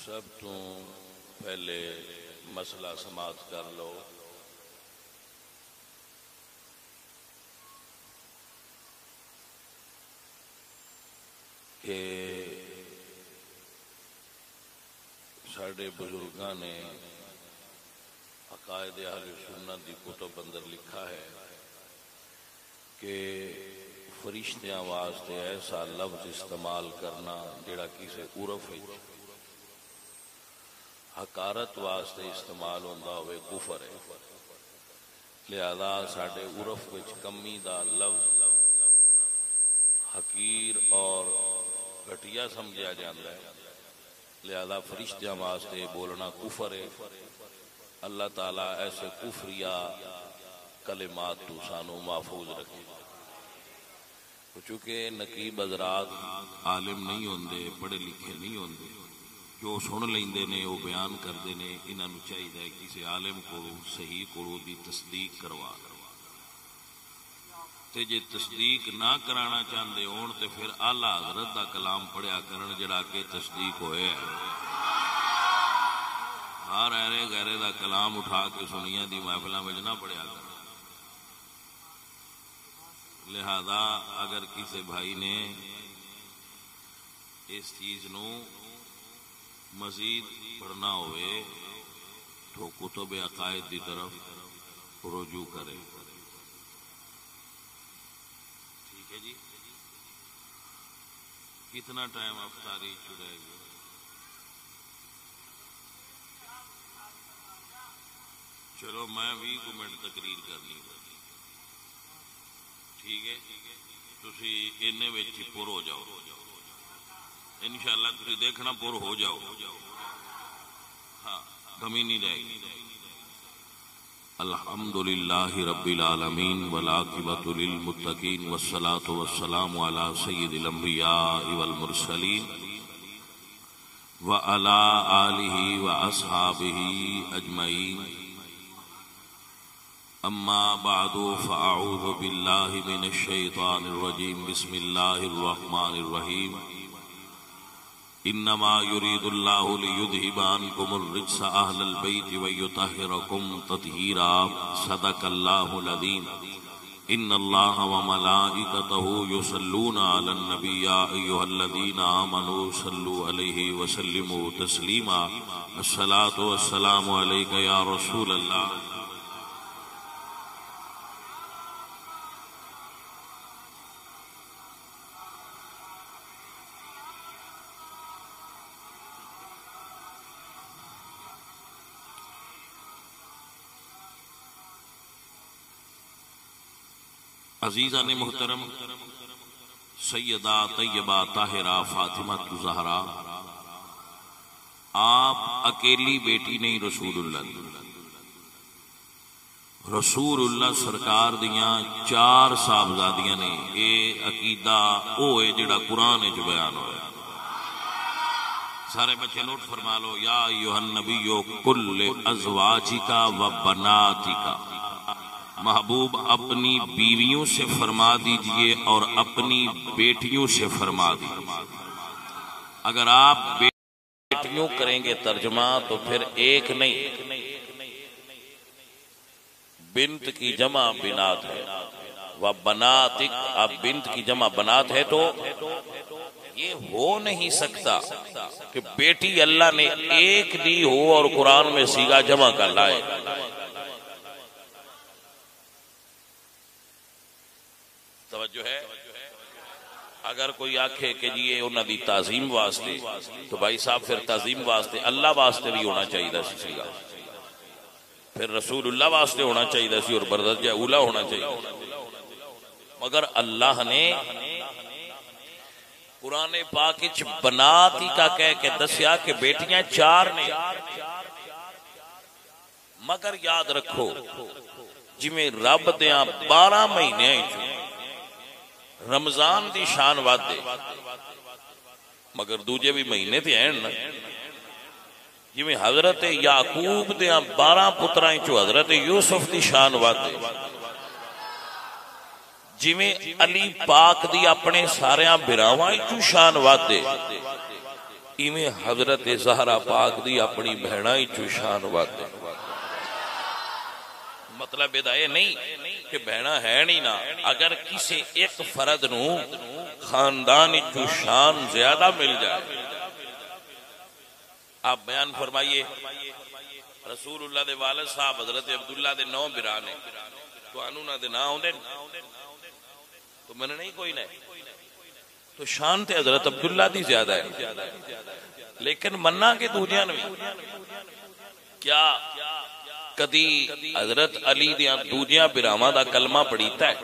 سب تو پہلے مسئلہ سماعت کر لو کہ ساڑھے بزرگاں نے عقائد اہل سنت دی کتب اندر لکھا ہے کہ فرشتیاں واسطے ایسا لفظ استعمال کرنا جڑا کسی عرف حقارت واسطے استعمال ہوندا ہوئے کفر ہے. لہذا ساڈے عرف وچ کمی دا لفظ حقیر اور گھٹیا سمجھا جاتا ہے. لہذا فرشتیاں واسطے بولنا کفر ہے. اللہ تعالیٰ ایسے کفریہ کلمات تو سانو محفوظ رکھے. چونکہ نقیب حضرات عالم نہیں ہوندے، پڑھے لکھے نہیں ہوندے، جو سن لیندے نے وہ بیان کردے نے. انہاں نوں چاہیے کسی عالم کو صحیح کو دی تصدیق کروا تے جے تصدیق نہ کرانا چاہندے ہون تے پھر اعلی حضرت دا کلام پڑھیا کرن جڑا کہ تصدیق ہوئے ہے. ہر ایرے غیرے دا کلام اٹھا کے سنیاں دی محفلاں وچ نہ پڑھیا کرن. لہذا اگر کسی بھائی نے اس چیز نو مزید پڑھنا ہوئے تو کتب عقائد دی طرف رجوع کرے. ٹھیک ہے جی. کتنا ٹائم افطاری چڑے گی؟ چلو میں 20 منٹ تقریر کرنی. ٹھیک ہے، تسی اینے وچ پر ہو جاؤ انشاءاللہ. تسی دیکھنا پر ہو جاؤ. ہاں کمی نہیں رہے گی. الحمدللہ رب العالمین والعاقبۃ للمتقین والصلاۃ والسلام علی سید الانبیاء والمرسلین وعلی آلہ واصحابہ اجمعین. اما بعد فاعوذ باللہ من الشیطان الرجیم. بسم اللہ الرحمن الرحیم. انما يريد الله ليذهب عنكم الرجس اهل البيت ويطهركم تطهيرا. صدق الله العظيم. ان الله وملائكته يصلون على النبي يا ايها الذين امنوا صلوا عليه وسلموا تسليما. الصلاة والسلام عليك يا رسول الله. عزیزان محترم، سیدہ طیبہ طاہرہ فاطمہ زہرا آپ اکیلی بیٹی نہیں رسول اللہ دی. رسول اللہ سرکار دیاں 4 صاحبزادیاں نے. اے عقیدہ اوے جڑا قرآن وچ بیان ہویا. سارے بچے نوٹ فرما لو. یا ایھا النبی قل ازواجک و بناتک. محبوب اپنی بیویوں سے فرما دیجئے اور اپنی بیٹیوں سے فرما دیجئے. اگر آپ بیٹیوں کریں گے ترجمہ تو پھر ایک نہیں، بنت کی جمع بنات ہے. و بناتک، اب بنت کی جمع بنات ہے تو یہ ہو نہیں سکتا کہ بیٹی اللہ نے ایک دی ہو اور قرآن میں صیغہ جمع کر لائے. توجہ ہے. اگر کوئی آکھے کہ جی یہ انہاں دی تعظیم واسطے، تو بھائی صاحب پھر تعظیم واسطے اللہ واسطے بھی ہونا چاہیے سی گا. پھر رسول اللہ واسطے ہونا چاہیے سی اور بردرجہ اولا ہونا چاہیے. مگر اللہ نے قرآن پاک وچ بناتی کا کہہ کے دسیا کہ بیٹیاں 4 نے. مگر یاد رکھو جویں رب دیاں 12 مہینے رمضان دی شان وادے، مگر دوجے بھی مہینے تے ہیں نا. جویں حضرت یعقوب دیاں 12 پتراں چوں حضرت یوسف دی شان وادے، جویں علی پاک دی اپنے ساریاں براواں چوں شان وادے، ایویں حضرت زہرا پاک دی اپنی بہناں وچوں شان وادے. مطلب یہ نہیں کہ بہنا ہے نہیں نا، اگر کسی ایک فرد نو خاندان وچوں شان زیادہ مل جائے. آپ بیان فرمائیے رسول اللہ دے والد صاحب حضرت عبداللہ دے 9 برا نے، تو انہاں دے نام ہوندے تو من نہیں کوئی نہیں، تو شان تے حضرت عبداللہ دی زیادہ ہے. لیکن مننا کہ دوجیاں نو کیا کدی حضرت علی دیاں دوجیاں براواں دا کلمہ پڑھیتا ہے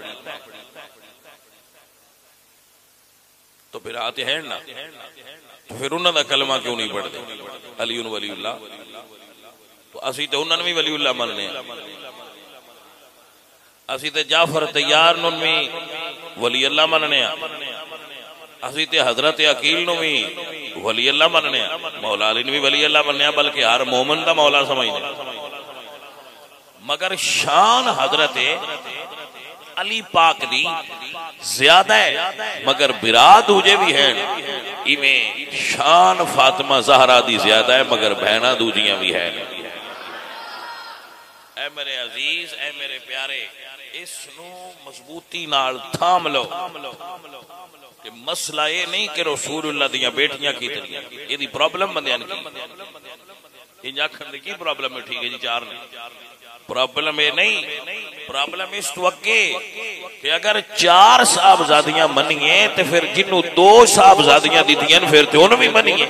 تو پھر آتے ہیں نا، تو پھر انہاں دا کلمہ کیوں نہیں پڑھتے؟ علی ولی اللہ، تو اسی تے انہاں بھی ولی اللہ مننے ہیں. اسی تے جعفر تیار نوں بھی ولی اللہ مننے ہیں. اسی تے حضرت عقیل نوں بھی ولی اللہ مننے ہیں. مولا علی نوں بھی ولی اللہ مننے ہیں، بلکہ ہر مومن دا مولا سمجھدے ہیں. مگر شان حضرت علی پاک دی زیادہ ہے، مگر برا دوجے بھی ہیں. ایویں شان فاطمہ زہرا دی زیادہ ہے، مگر بہناں دوجیاں بھی ہیں. اے میرے عزیز، اے میرے پیارے، اس نو مضبوطی نال تھام لو کہ مسئلہ یہ نہیں کہ رسول اللہ دیاں بیٹیاں کی تریاں، یہ دی پرابلم بندیاں کی انجا کھن دی کی پرابلم ہے. ٹھیک ہے جی، 4 نے پرابلم یہ نہیں، پرابلم اس تو اگے کہ اگر 4 صاحبزادیاں منیے تو پھر جنوں 2 صاحبزادیاں دیتیاں پھر تو انہوں بھی منیے،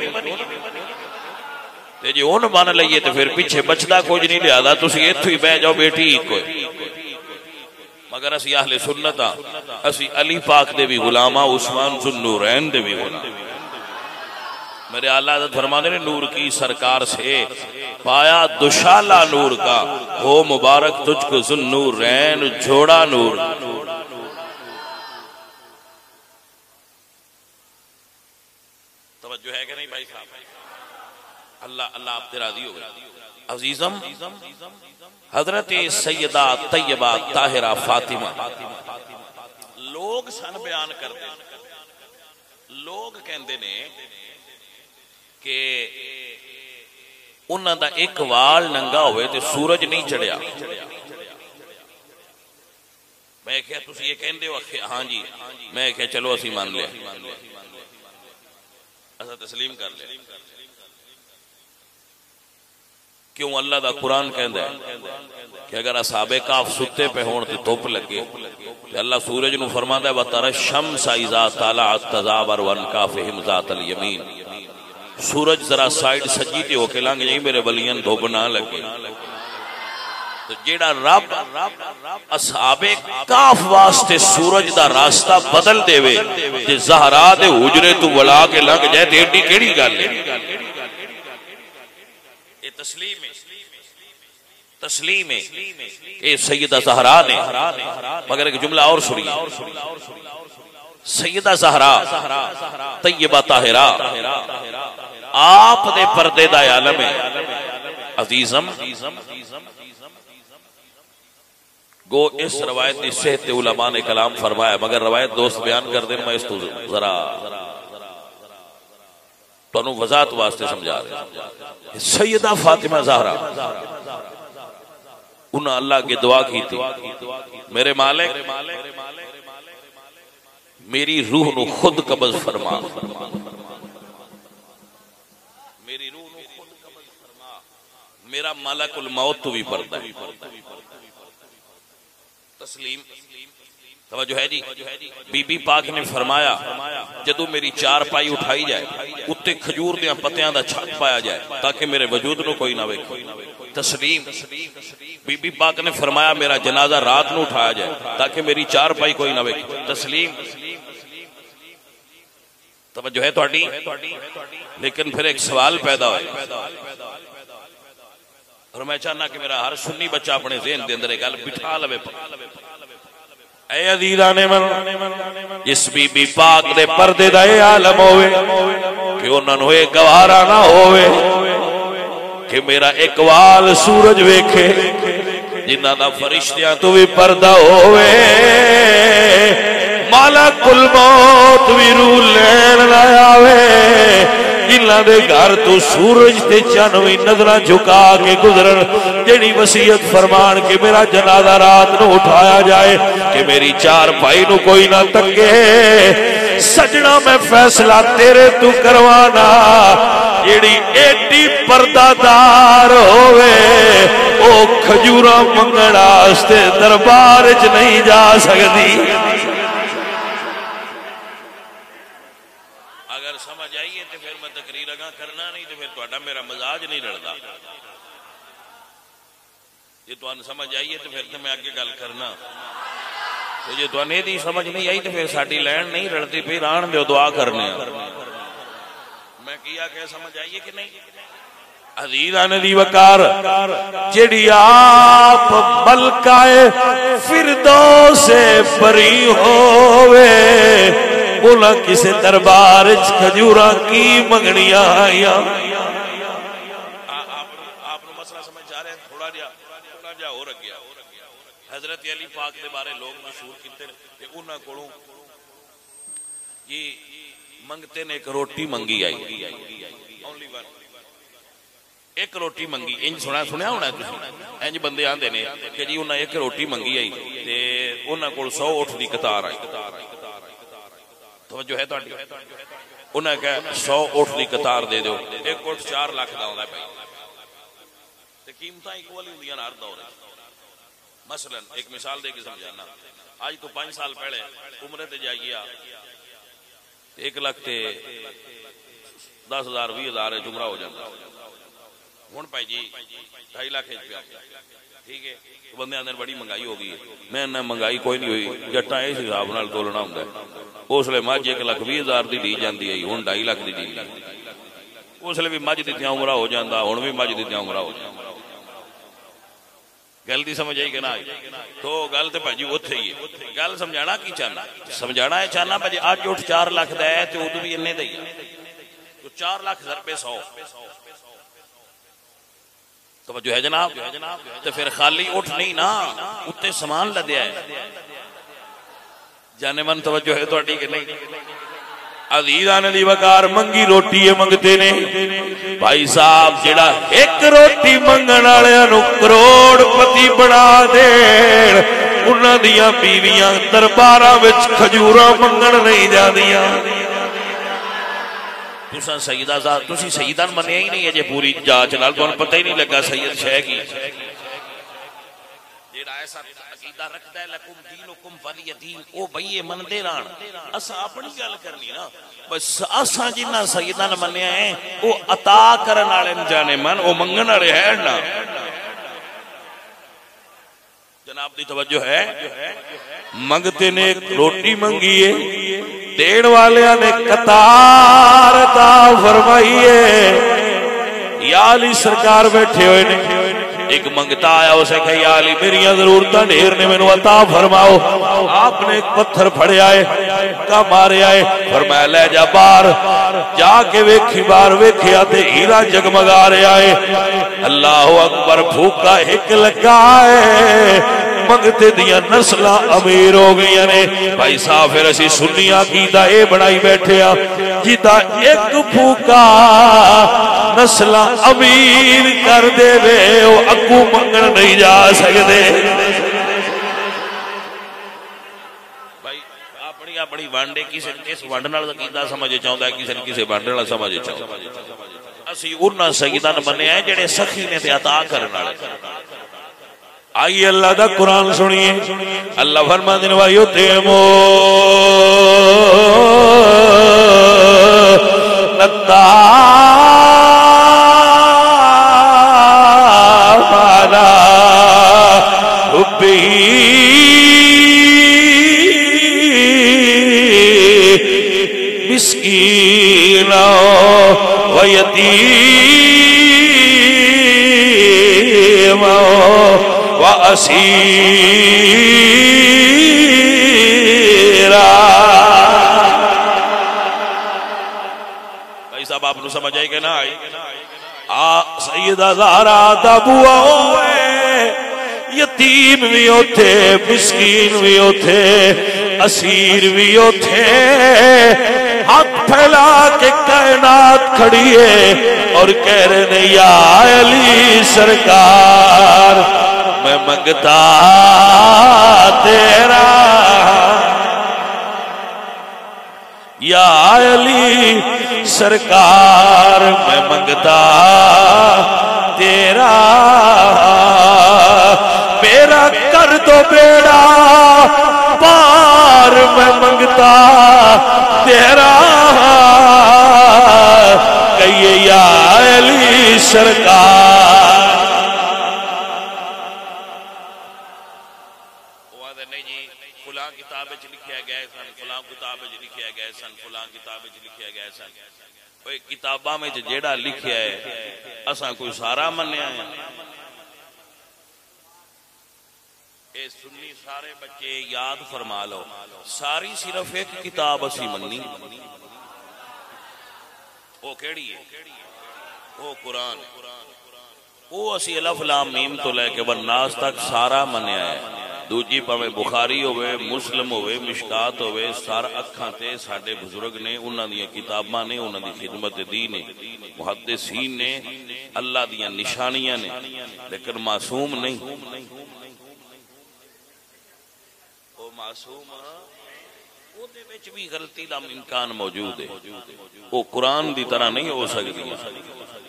تے جی انہوں مان لئیے تو پھر پیچھے بچدا کچھ نہیں لہذا تسی ایتھوں ہی بہ جاؤ بیٹی ہی کوئی. مگر اسی اہل سنت ہاں، اسی علی پاک دے بھی غلام ہاں، عثمان ذو النورین دے بھی غلام. میرے اعلیٰ حضرت فرمانے نے نور کی سرکار سے پایا دوشالہ نور کا، ہو مبارک تجھ کو ذو النورین جھوڑا نور. توجہ ہے کہ نہیں بھائی صاحب؟ اللہ آپ سے راضی ہو گئے. عزیزم، حضرت سیدہ طیبہ طاہرہ فاطمہ لوگ سن بیان کرتے، لوگ کہندے نے کہ انہاں دا ایک وال ننگا ہوئے تے سورج نہیں چڑھیا. میں کہا تسی یہ کہندے ہو؟ ہاں جی. میں کہا چلو اسی مان لیا، ایسا تسلیم کر لیا. کیوں؟ اللہ دا قرآن کہندا ہے کہ اگر اصحاب کہف ستے پہ ہون تے دھوپ لگے تے اللہ سورج نو فرماندا ہے وَتَرَى الشَّمْسَ إِذَا طَلَعَتْ تَزَاوَرُ عَنْ كَهْفِهِمْ ذَاتَ الْيَمِينِ. سورج ذرا سائیڈ سجی تے ہو کے لنگ جائیں میرے ولیاں دھوپ نہ لگے. تو جیڑا رب اصحاب کہف واسطے سورج دا راستہ بدل دے وے تے زہرا دے حجرے تو ولا کے لنگ جائے تے ایڈی کیڑی گل ہے؟ یہ تسلیم ہے، تسلیم ہے کہ سیدہ زہرا نے. مگر ایک جملہ اور سنیے، سیدہ زہرا طیبہ طاہرہ آپ دے پردے دا عالم ہے. عزیزم، گو اس روایت دی صحت علماء نے کلام فرمایا، مگر روایت دوست بیان کر دیں، میں اس تو ذرا تو انہوں وضاحت واسطے سمجھا رہے. سیدہ فاطمہ زہرا انہاں اللہ کی دعا کی تھی، میرے مالک میری روح نو خود قبض فرما، میری روح نو خود قبض فرما. میرا ملک الموت تو بھی پڑتا ہے. تسلیم، توجہ ہے جی. بی بی پاک نے فرمایا جدو میری 4 پائی اٹھائی جائے اتے کھجور دیاں پتیاں دا چھت پایا جائے تاکہ میرے وجود نو کوئی نہ ویکھے. تسلیم، بی بی پاک نے فرمایا میرا جنازہ رات نو اٹھایا جائے تاکہ میری 4 پائی کوئی نہ ویکھے. تسلیم، توجہ ہے تہاڈی. لیکن پھر ایک سوال پیدا ہوا اور میں چاہنا کہ میرا ہر سنی بچہ اپنے ذہن دے اندر گل بٹھا لوے. اے عزیزاں نے من جس بی بی پاک دے پردے دا اے عالم ہوئے کہ انہاں نوں اے گوارا نہ ہوئے کہ میرا ایک وال سورج ویکھے جنہاں دا فرشتیاں تو بھی پردہ ہوئے، ملک الموت بھی روح لین نہ آوے، جنہاں انہاں دے گھر تو سورج تے چن وی نظراں جھکا کے گزرن جڑی وصیت فرمان کہ میرا جنازہ رات نو اٹھایا جائے کہ میری چار بھائی نو کوئی نہ تکے سجنا میں فیصلہ تیرے تو کروانا جیڑی ایڈی پردہ دار ہوئے او کھجورا منگن واسطے دربار وچ نہیں جا سکتی اگر سمجھ آئیے تو پھر میں تقریر اگاں کرنا نہیں تو پھر تہاڈا میرا مزاج نہیں رلدا یہ تہاڈا سمجھ آئیے تو پھر میں آگے گل کرنا تو جے توانے دی سمجھ نہیں آئی تو پھر ساڈی لین نہیں رلدی پئی ران دیو دعا کرنے میں کیا کہ سمجھ آئیے کہ نہیں عزیزان دی وقار جڑی آپ ملکائے فردوس سے بری ہووے بولا کسے دربار کھجوراں کی منگنیاں آئیاں آپ نے مسئلہ سمجھ جا رہے ہیں تھوڑا جا ہو رکھ گیا حضرت علی پاک دے بارے لوگ مشہور کیتے کہ انہاں کولوں یہ منگتے نے ایک روٹی منگی آئی ایک روٹی منگی انج سنیا ہونا انج بندے آندے نے کہ جی انہاں ایک روٹی منگی آئی تے انہاں کول 100 اٹھ دی قطار آئی توجہ ہے تہاڈی انہاں کہا 100 اٹھ دی قطار دے دیو ایک اٹھ 4 لاکھ دا ہوندا ہے بھائی تے قیمتاں ایکول ہوندیاں ہر دور مثلا ایک مثال دے کے سمجھانا آج تو 5 سال پہلے عمرے تے جائیے 1 لاکھ تے 10,000 20,000 عمرہ ہو جاتا ہوں بھائی جی 2.5 لاکھ روپیہ ٹھیک ہے بندے اندر بڑی مہنگائی ہو گئی میں نہ مہنگائی کوئی نہیں ہوئی جٹاں اس حساب نال تولنا ہوندا ہے اس لیے مجھ 1,20,000 دی دی جاندی ہے ہن 2.5 لاکھ دی دی اس لیے بھی مجھ دتیاں عمرہ ہو جاندا ہن بھی مجھ دتیاں عمرہ ہو جاندا گل دی سمجھ آئی کہ نہ آئی تو گل تے بھاجی اوتھے ہی ہے گل سمجھانا کی چاہنا سمجھانا ہے چاہنا بھاجی اج اٹھ 4 لاکھ دا ہے تے اودوں بھی اننے دا ہی تو 4 لاکھ ضربے 100 توجہ ہے جناب تو پھر خالی اٹھ نہیں نا اتے سامان لدیا ہے جانے من توجہ ہے تہاڈی کہ نہیں عزیزان دی وقار منگی روٹی منگتے نے بھائی صاحب جڑا ایک روٹی منگن والےاں نو کروڑ پتی بنا دین انہاں دیاں بیویاں درباراں وچ کھجوراں منگن نہیں جاندیاں تساں سیدہ ذات تسی سیدہ منیا ہی نہیں ہے جے پوری جاچ نال تانوں پتہ ہی نہیں لگا سید شے کی جیڑا ایسا عقیدہ رکھدا ہے لکم دینکم ولی دین او بھئی مندے ران اساں اپنی گل کرنی نا بس اساں جنہ سیدہ نے منیا ہے او عطا کرن والے جانے من او منگن والے ہیں نا جناب دی توجہ ہے منگتے نے ایک روٹی منگی ہے دین والیاں نے قطار عطا فرمائی ہے یا علی سرکار بیٹھے ہوئے نے ایک منگتا آیا اسے کہا یا علی میریاں ضرورتاں ڈھیر نے مینوں عطا فرماؤ آپ نے ایک پتھر پھڑے آئے کا مارے آئے فرمایا لے جا باہر جا کے ویکھی باہر ویکھیا تے ہیرا جگمگا رہے آئے اللہ اکبر بھوکا ایک لگا ہے منگتے دیا نسلہ امیر ہو گئی نے بھائی صاحب پھر اسی سنیاں کیتا اے بڑائی بیٹھے جیتا ایک بھوکا نسلہ امیر کر دے وے وہ اگو منگن نہیں جا سکتے بھائی اپنی وانڈے کسی کس وانڈ نال عقیدہ سمجھ چاہتا ہے کسی نے کسی وانڈ نال سمجھ چاہتا ہے اسی انہاں سیدان بنے ہیں جڑے سخی نے تے عطا کرن والے آئیے اللہ دا قرآن سنیے اللہ فرماتے ہیں وَيُطْعِمُونَ الطَّعَامَ عَلَى حُبِّهِ مِسْكِينًا وَيَتِيمًا وَأَسِيرًا بھائی صاحب آپ نے سمجھ آئی کہ نہ آئی سیدہ زہرا دا بوا ہوئے یتیم بھی ہوتے مسکین بھی ہوتے اسیر بھی ہوتے ہاتھ پھیلا کے کہن کائنات کھڑی ہے اور کہہ رہے نے یا علی سرکار میں منگتا تیرا، یا علی سرکار میں منگتا تیرا، میرا کر دو بیڑا پار میں منگتا تیرا، کہیے یا علی سرکار۔ نہیں جی فلاں کتاب لکھیا گیا سن، فلاں کتاب لکھیا گیا سن، فلاں کتاب لکھیا گیا سن، کوئی کتاباں میں جیڑا لکھیا ہے اساں کوئی سارا منیا ہے؟ اے سنی سارے بچے یاد فرما لو، ساری صرف ایک کتاب اسی منی، وہ کیڑی ہے؟ وہ قرآن، وہ اسی الف لام میم تو لے کے والناس تک سارا منیا ہے۔ دوجی پاویں بخاری ہوئے، مسلم ہوئے، مشکات ہوئے، سارا اکھاں تے ساڈے بزرگ نے انہاں دیاں کتاباں نے، انہاں دی خدمت دی نے، محدثین نے، اللہ دیاں نشانیاں نے، لیکن معصوم نہیں۔ وہ معصوم او دے وچ بھی غلطی دا امکان موجود ہے، وہ قرآن دی طرح نہیں ہو سکتی۔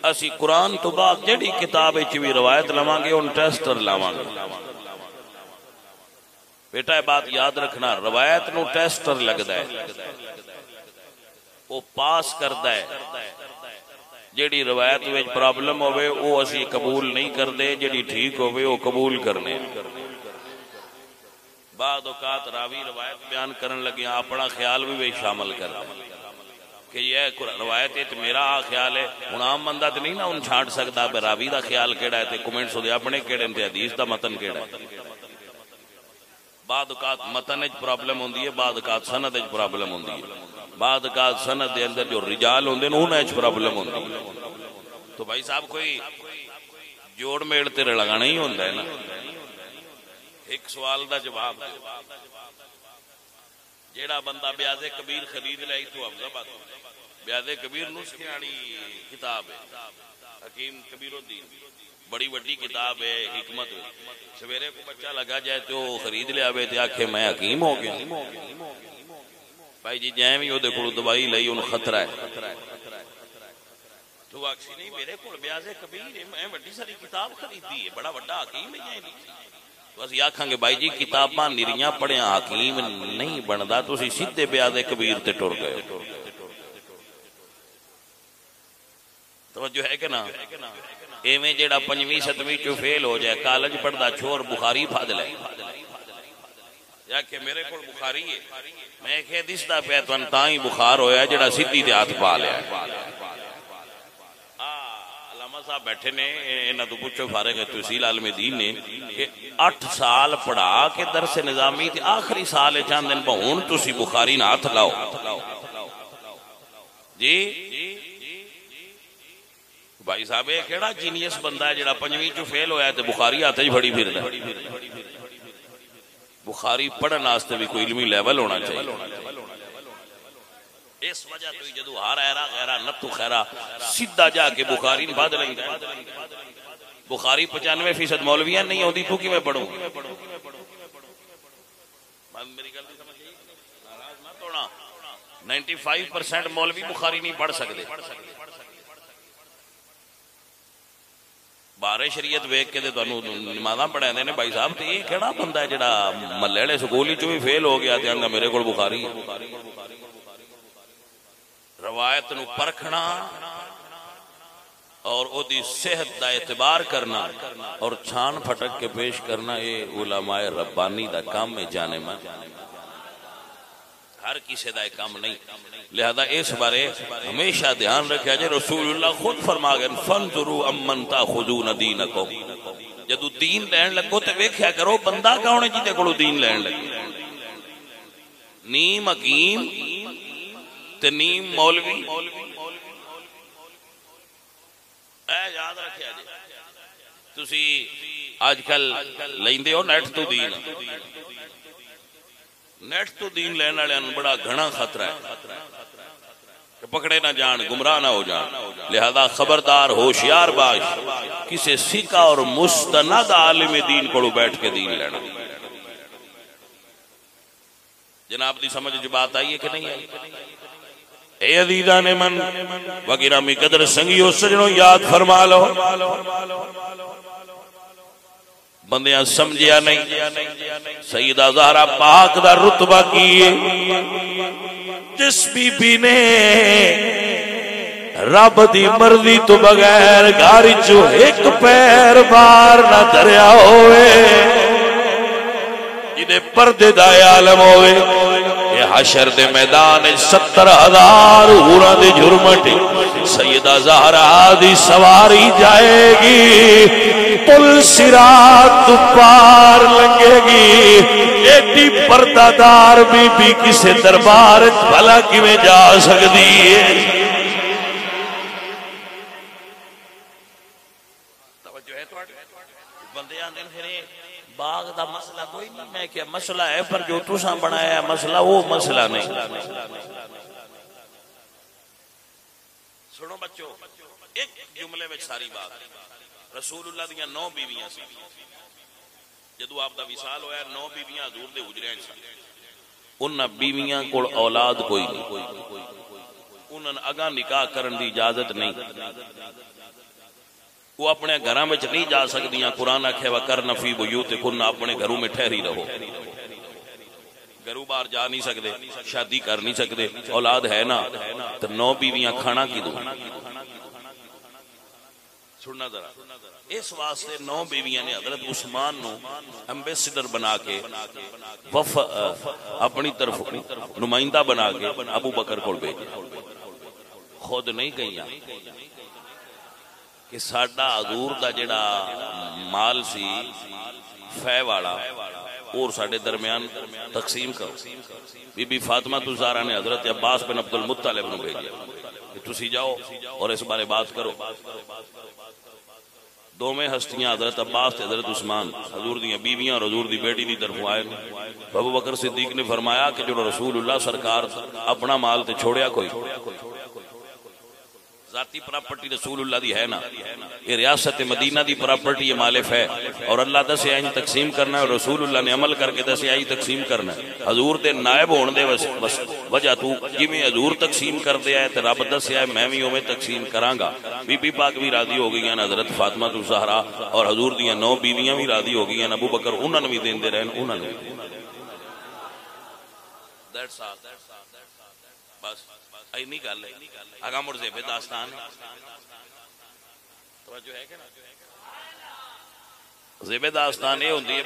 اسی قرآن تو بعد جڑی کتاب وچ بھی روایت لواں گے ان ٹیسٹر لاواں گے۔ بیٹا بات یاد رکھنا، روایت نو ٹیسٹر لگدا ہے، وہ پاس کردا ہے۔ جیڑی روایت وچ پرابلم ہوئے وہ اسی قبول نہیں کردے، جیڑی ٹھیک ہوئے وہ قبول کرنے۔ بعد اوقات راوی روایت بیان کرن لگے اپنا خیال بھی شامل کر کہ یہ روایت ہے تو میرا خیال ہے، ہن عام بندہ تے نہیں نا ان چھانٹ سکدا کہ راوی دا خیال کیڑا ہے تے کمنٹس دے اپنے کیڑے تے حدیث دا متن کیڑا ہے۔ بعد اوقات متن وچ پرابلم ہوندی ہے، بعد اوقات سند وچ پرابلم ہوندی ہے، بعد اوقات سند دے اندر جو رجال ہوندے نے انہاں وچ پرابلم ہوندی ہے۔ تو بھائی صاحب کوئی جوڑ میل تے لگانا ہی ہوندا ہے نا۔ ایک سوال دا جواب جیڑا بندہ بیاض کبیر خرید لے تو افضل بات، بیاض کبیر نسخے والی کتاب ہے، حکیم کبیر الدین، بڑی وڈی کتاب ہے، حکمت۔ سویرے کو بچہ لگا جائے تو خرید لے آوے تے آکھے میں حکیم ہو گیا۔ بھائی جی جائیں بھی وہ دیکھو دوائی لئی ان خطرہ ہے، تو آکسی نہیں میرے کو بیاض کبیر ہے، میں وڈی ساری کتاب خریدی ہے، بڑا وڈا حکیم ہے جائیں لکھی۔ تو اسی آکھاں گے بھائی جی کتاباں نریاں پڑھیاں حکیم نہیں بندا، تو اسی سیدھے بیاض کبیر تے ٹر گئے۔ توجہ ہے کہ نا؟ ایویں جیڑا 5ویں 7ویں چوں فیل ہو جائے، کالج پڑھدا چھوڑ بخاری پھاد لے یا کہ میرے کو بخاری ہے، میں کہ دسدا پیا تن تاں ہی بخار ہویا جیڑا سیدھی تے ہاتھ پا لیا۔ علامہ صاحب بیٹھے نے، انہاں تو پوچھو فارغ ہے تحصیل عالم دین نے کہ 8 سال پڑھا کے درس نظامی تے آخری سال چند دن ہن تسی بخاری نہ ہاتھ لاؤ جی۔ بھائی صاحب یہ کیڑا جینیس بندہ ہے جڑا 5ویں چوں فیل ہویا ہے تے بخاری ہاتھ وچ پھڑی پھردا ہے؟ بخاری پڑھن واسطے بھی کوئی علمی لیول ہونا چاہیے۔ اس وجہ تو جدو ہر ایرا غیرہ نتو خیرہ سیدھا جا کے بخاری نہیں باد لیں گے۔ بخاری 95% مولویاں نہیں ہوتی تو کی میں پڑھوں؟ میری گل 95% مولوی بخاری نہیں پڑھ سکتے۔ بارے شریعت ویک کے نمازاں پڑھا دے نے بھائی صاحب، تے یہ کیڑا بندہ ہے جڑا محلے والے سکول چ بھی فیل ہو گیا تے آندا میرے کول بخاری ہے۔ روایت نو پرکھنا اور او دی صحت دا اعتبار کرنا اور چھان پھٹک کے پیش کرنا، یہ علماء ربانی دا کام ہے جانے من، ہر کسی دا کام نہیں۔ لہذا اس بارے ہمیشہ دھیان رکھا جائے، رسول اللہ خود فرما گئے فانظروا امن تاخذون دینکم، جدو دین لین لگو تے ویکھیا کرو بندہ کون ہے جہدے کولوں دین لین لگے، نیم حکیم تے نیم مولوی۔ اے یاد رکھیا جی، تسی آج کل لیندے ہو نیٹ تو دین، نیٹ تو دین لین والے بڑا گھنا خطرہ ہے۔ کہ پکڑے نہ جان، گمراہ نہ ہو جان، لہذا خبردار ہوشیار باش، کسی سکہ اور مستند عالم دین کو بیٹھ کے دین لینا۔ جناب دی سمجھ جو بات آئی ہے کہ نہیں آئی؟ اے عزیزان من و گرامی قدر سنگیو سجنوں یاد فرما لو، بندیاں سمجھیا نہیں سیدہ زہرا پاک دا رتبہ کیے، جس بی بی نے رب دی مرضی تو بغیر گھر چو ایک پیر بار نہ دریا ہوئے، جنہیں پردے دا عالم ہوئے، یہ حشر دے میدان 70,000 حوراں دے جھرمٹی سیدہ زہرا دی سواری جائے گی، پل صراط پار لگے گی، ایڈی پردہ دار بی بی کسے دربار بھلا کیویں جا سکدی ہے؟ توجہ ہے تواڈی؟ بندے آندے نے باغ دا مسئلہ کوئی نہیں، میں کیا مسئلہ ہے، پر جو تساں بنایا ہے مسئلہ وہ مسئلہ نہیں۔ سنو بچو، ایک جملے میں ساری بات، رسول اللہ دیاں 9 بیویاں سی، جدو آپ دا وصال ہویا 9 بیویاں حضور دے حجرے سن، انہاں بیویاں کول اولاد کوئی نہیں، انہاں اگاں نکاح کرن دی اجازت نہیں، وہ اپنے گھراں وچ نہیں جا سکدیاں، قرآن آکھے وَقَرْنَ فِي بُيُوتِكُنَّ، اپنے گھروں میں ٹھہری رہو، گھروں باہر جا نہیں سکدے، شادی کر نہیں سکدے، اولاد ہے نا تو 9 بیویاں کھانا کی دوں؟ سننا ذرا، اس واسطے 9 بیویاں نے حضرت عثمان نو ایمبیسڈر بنا کے اپنی طرف نمائندہ بنا کے ابو بکر کو بھیجا، خود نہیں گئیاں کہ ساڈا حضور دا جڑا مال سی فے والا اور ساڈے درمیان تقسیم کرو۔ بی بی فاطمہ الزہرا نے حضرت عباس بن عبد المطلب نو بھیجا کہ تسی جاؤ اور اس بارے بات کرو۔ دوویں ہستیاں حضرت عباس تے حضرت عثمان حضور دیاں بیویاں اور حضور دی بیٹی دی طرف آئے، ابو بکر صدیق نے فرمایا کہ جو رسول اللہ سرکار اپنا مال تے چھوڑیا کوئی ذاتی پراپرٹی رسول اللہ دی ہے نا، یہ ریاست مدینہ دی پراپرٹی یہ مالف ہے، اور اللہ دسے آئی تقسیم کرنا ہے، اور رسول اللہ نے عمل کر کے دسے آئی تقسیم کرنا ہے۔ حضور دے نائب ہون دے وجہ تو جویں حضور تقسیم کر دے آئے تے رب دسے آئے میں بھی اوویں تقسیم کراں گا۔ بی بی پاک بھی راضی ہو گئی ہیں، حضرت فاطمہ الزہرا اور حضور دیاں 9 بیویاں بھی راضی ہو گئی ہیں، ابو بکر انہاں نوں بھی دیندے رہن، انہاں نوں بس ای نہیں گل ہے۔ اگا مڑ زیب داستان توجہ ہے کہ نا، زیب داستان یہ ہوندی ہے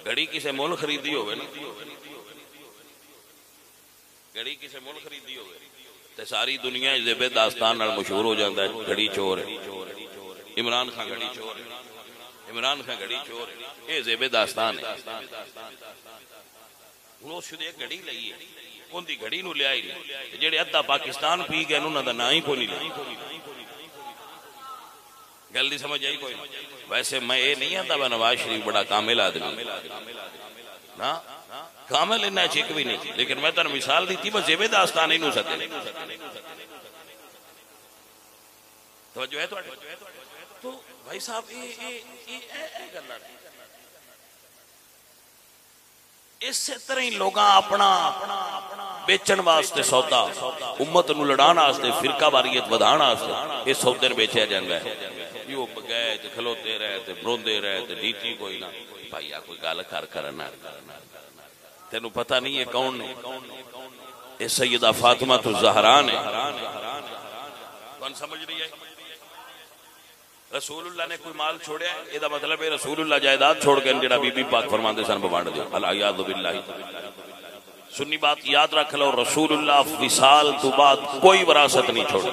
گھڑی کسے مول خریدی ہوئے نا، گھڑی کسے مول خریدی ہوئے تے ساری دنیا زیب داستان نال مشہور ہو جاندا ہے، گھڑی چور ہے، عمران خان گھڑی چور ہے، عمران خان گھڑی چور ہے، یہ زیب داستان ہے۔ ہن اس دی گھڑی لئی ہے، ان دی گھڑی نو لیا ہی نہیں، جڑے ادھا پاکستان پی گئے انہاں دا نام ہی کوئی نہیں لیا۔ گل دی سمجھ آئی کوئی نہیں؟ ویسے میں یہ نہیں آتا میں نواز شریف بڑا کامل آدمی نا، کامل انہیں چیک بھی نہیں، لیکن میں تنہیں مثال دی تھی بس زیب داستان ہی نو سکتے۔ توجہ ہے تو بھائی صاحب اس طرح ہی لوگاں اپنا بیچن واسطے سودا امت نو لڑان واسطے فرقہ واریت ودھان واسطے یہ سودے بیچیا جاندا ہے۔ یو گئے تے کھلوتے رہے تے روندے رہے تے ڈیٹی کوئی نہ بھائیا کوئی گل کر کرنا، تینوں پتہ نہیں ہے کون نے؟ یہ سیدہ فاطمہ الزہرا نے۔ کون سمجھ رہی ہے؟ رسول اللہ نے کوئی مال چھوڑیا ہے، یہ مطلب ہے رسول اللہ جائیداد چھوڑ کے جڑا بی بی پاک فرماندے سن بانٹ دیو، الیاذ باللہ۔ سنی بات یاد رکھ لو، رسول اللہ وصال تو بعد کوئی وراثت نہیں چھوڑا۔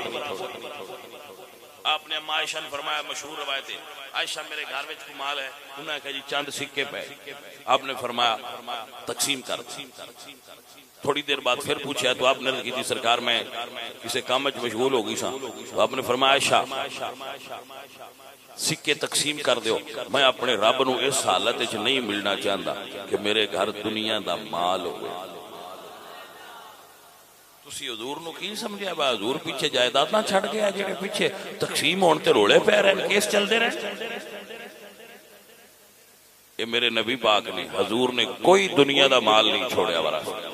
آپ نے اما عائشہ نے فرمایا، مشہور روایت ہے، عائشہ میرے گھر میں کوئی مال ہے، انہوں نے کہا جی چند سکے پہ، آپ نے فرمایا تقسیم کر۔ تھوڑی دیر بعد پھر پوچھا تو آپ نے کی تھی سرکار میں کسی کام میں مشغول ہو گئی سا، تو آپ نے فرمایا عائشہ سکے تقسیم کر دیو، میں اپنے رب نو اس حالت وچ نہیں ملنا چاہتا کہ میرے گھر دنیا دا مال ہوئے۔ تسی حضور نو کی سمجھیا با حضور پیچھے جائیداد نہ چھڑ گیا جڑے پیچھے تقسیم ہون تے روڑے پہ رہن کیس چل دے رہن یہ میرے نبی پاک نے حضور نے کوئی دنیا دا مال نہیں چھوڑیا وراثت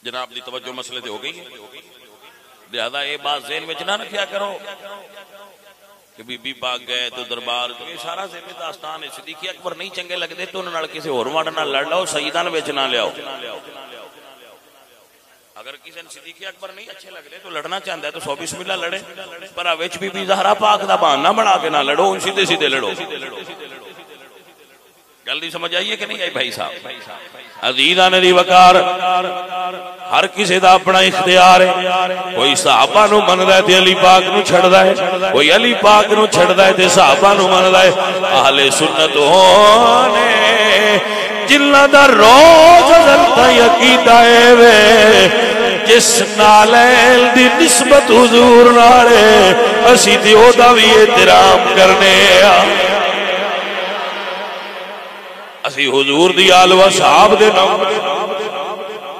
جناب دی توجہ مسئلے تے ہو گئی لہذا یہ بات ذہن میں نہ رکھیا کرو کہ بی بی پاک گئے تو دربار یہ سارا ذہن داستان ہے صدیق اکبر نہیں چنگے لگتے تو انہاں نال کسی اور وڈ نال لڑ لو سیداں وچ نہ لیاؤ اگر کسی نے صدیق اکبر نہیں اچھے لگتے تو لڑنا چاہتا ہے تو سو بسم اللہ لڑے پر وچ بی بی زہرا پاک دا بہانہ بنا کے نہ لڑو ان سیدھے سیدھے لڑو گل دی سمجھ آئیے کہ نہیں آئی بھائی صاحب عزیزان دی وقار ہر کسی دا اپنا اختیار ہے کوئی صحابہ نو مندا ہے تے علی پاک نو چھڑدا ہے کوئی علی پاک نو چھڑدا ہے تے صحابہ نو مندا ہے اہل سنت ہونے جنہاں دا روز ازلتا عقیدہ ہے وے جس نالیل دی نسبت حضور نالے اسی تے او دا وی احترام کرنے اسی حضور دی آل و صحاب دے نام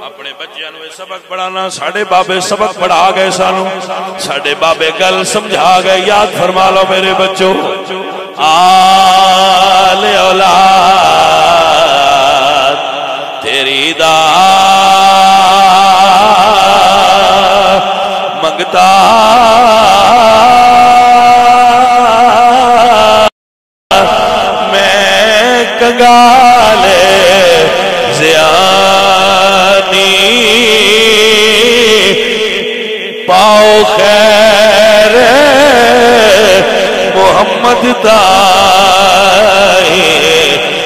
اپنے بچیاں نو سبق پڑھانا ساڈے بابے سبق پڑھا گئے سانو ساڈے بابے گل سمجھا گئے یاد فرما لو میرے بچوں آل اولاد تیری دا منگتا گالے زیانی پاؤ خیر محمد دائی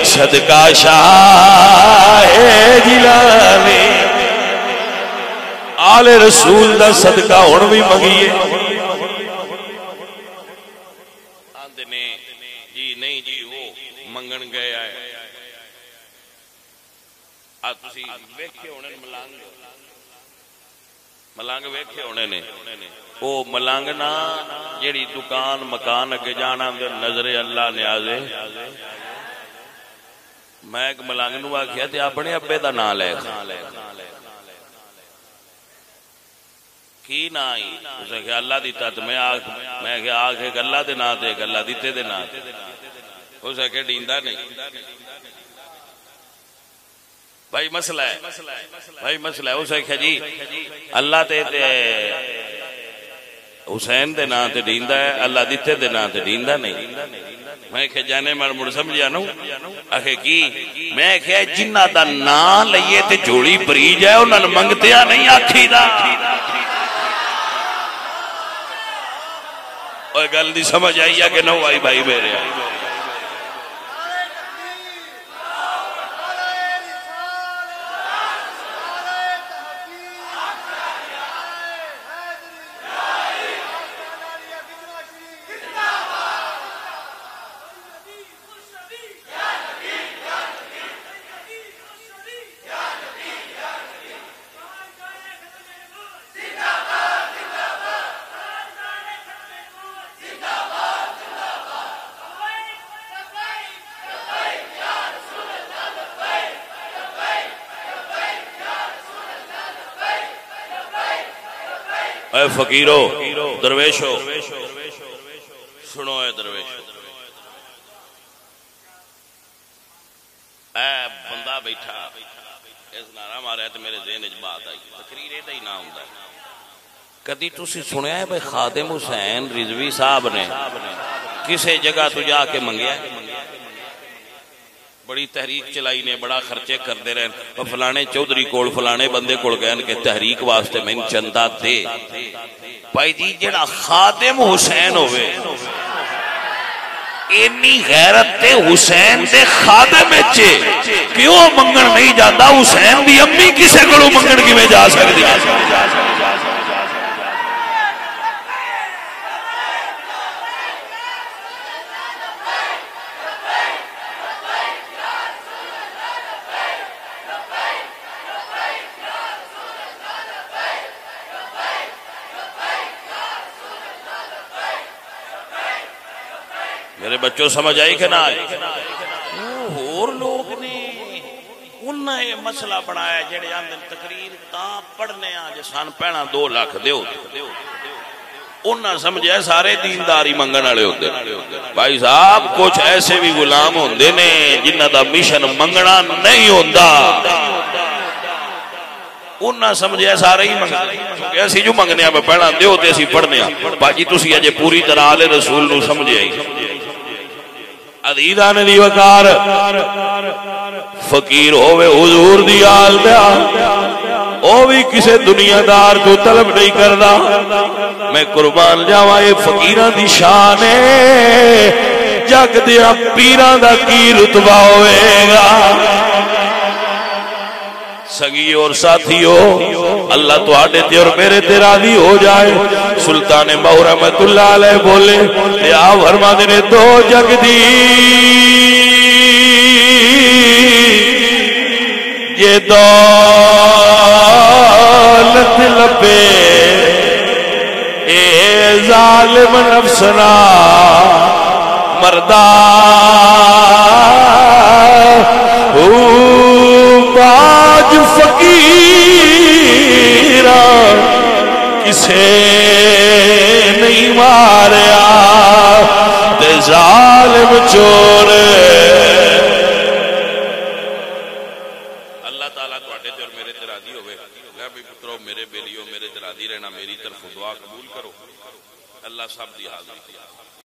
صدقہ شاہ جیلانی آل رسول دا صدقہ ہن بھی منگیے آندنے جی نہیں جی وہ منگن گئے آئے تسی ویکھے ہونے ملانگ ویکھے ہونے نے او ملانگ نا جیڑی دکان مکان اگے جانا نظر اللہ نیازے میں ایک ملانگ نو آکھیا تے اپنے ابے دا نام لے کی نا آئی اسے کہ اللہ دیتا تو میں کہ آکھے کہ اللہ دے نا دے کہ اللہ دیتے دے نا اسے کہ ڈیندہ نہیں بھائی مسئلہ ہے اسے کہ جی اللہ تے حسین دے نا تے ڈیندہ ہے اللہ دیتے دے نا تے ڈیندہ نہیں میں کہ جانے مر سمجھیا نو آخے کی میں کہ جنہ دا نا لئیے تے جوڑی بری جائے انہاں منگتیا نہیں آکھی دا اور گل دی سمجھ آئی ہے کہ نو آئی بھائی میرے اے فقیرو درویشو سنو اے درویشو اے بندہ بیٹھا اس نعرہ مارا ہے تو میرے ذہن اچ بات آئی تقریر ایدہ ہی نہ ہوں دا کدی تسی سنیا ہے بھئی خادم حسین رضوی صاحب نے کسے جگہ تو جا کے منگیا ہے بڑی تحریک چلائی نے بڑا خرچے کر دے رہے ہیں فلانے چودری کوڑ فلانے بندے کوڑ گئے کہ تحریک واسطے میں چندہ دے بھائی جی جڑا خادم حسین ہوئے اینی غیرت تے حسین دے خادم اچھے کیوں منگن نہیں جاتا حسین دی امی کسے کڑو منگن کی میں جا سکتی میرے بچوں سمجھ آئی کہ نہ آئی اور لوگ نے انہیں یہ مسئلہ بنایا جڑے آندن تقریر تاں پڑھنے جے سان پہنا 2 لاکھ دیو انہاں سمجھے سارے دینداری منگن والے ہوندے بھائی صاحب کچھ ایسے بھی غلام ہوندے نے جنہاں دا مشن منگنا نہیں ہوندا انہاں سمجھے سارے ہی منگنے اسی جو منگنے آپ پہنا دیو تے اسی پڑھنے باجی تسی اجے پوری طرح آلے رسول نو سمجھے آئی عزیزان دی وقار فقیر ہوئے حضور دی آل دیا او بھی کسے دنیا دار کو طلب نہیں کرنا میں قربان جاواں یہ فقیران دی شان ہے جگ دیا پیران دا کی رتبہ ہوئے گا سگی اور ساتھیو اللہ تو آٹے تے اور میرے تے راضی ہو جائے سلطان مہو رحمت اللہ علیہ بولے یا فرما دینے 2 جگ دی یہ دولت لبے اے ظالم نفسنا مردہ باج فقیرہ کسے نہیں ماریا تے ظالم چور اللہ تعالیٰ تو آٹے تے اور میرے تے راضی ہوئے لے بھی پترو میرے بیلیو میرے تے راضی رہنا میری طرف دعا قبول کرو اللہ صاحب دی حاضری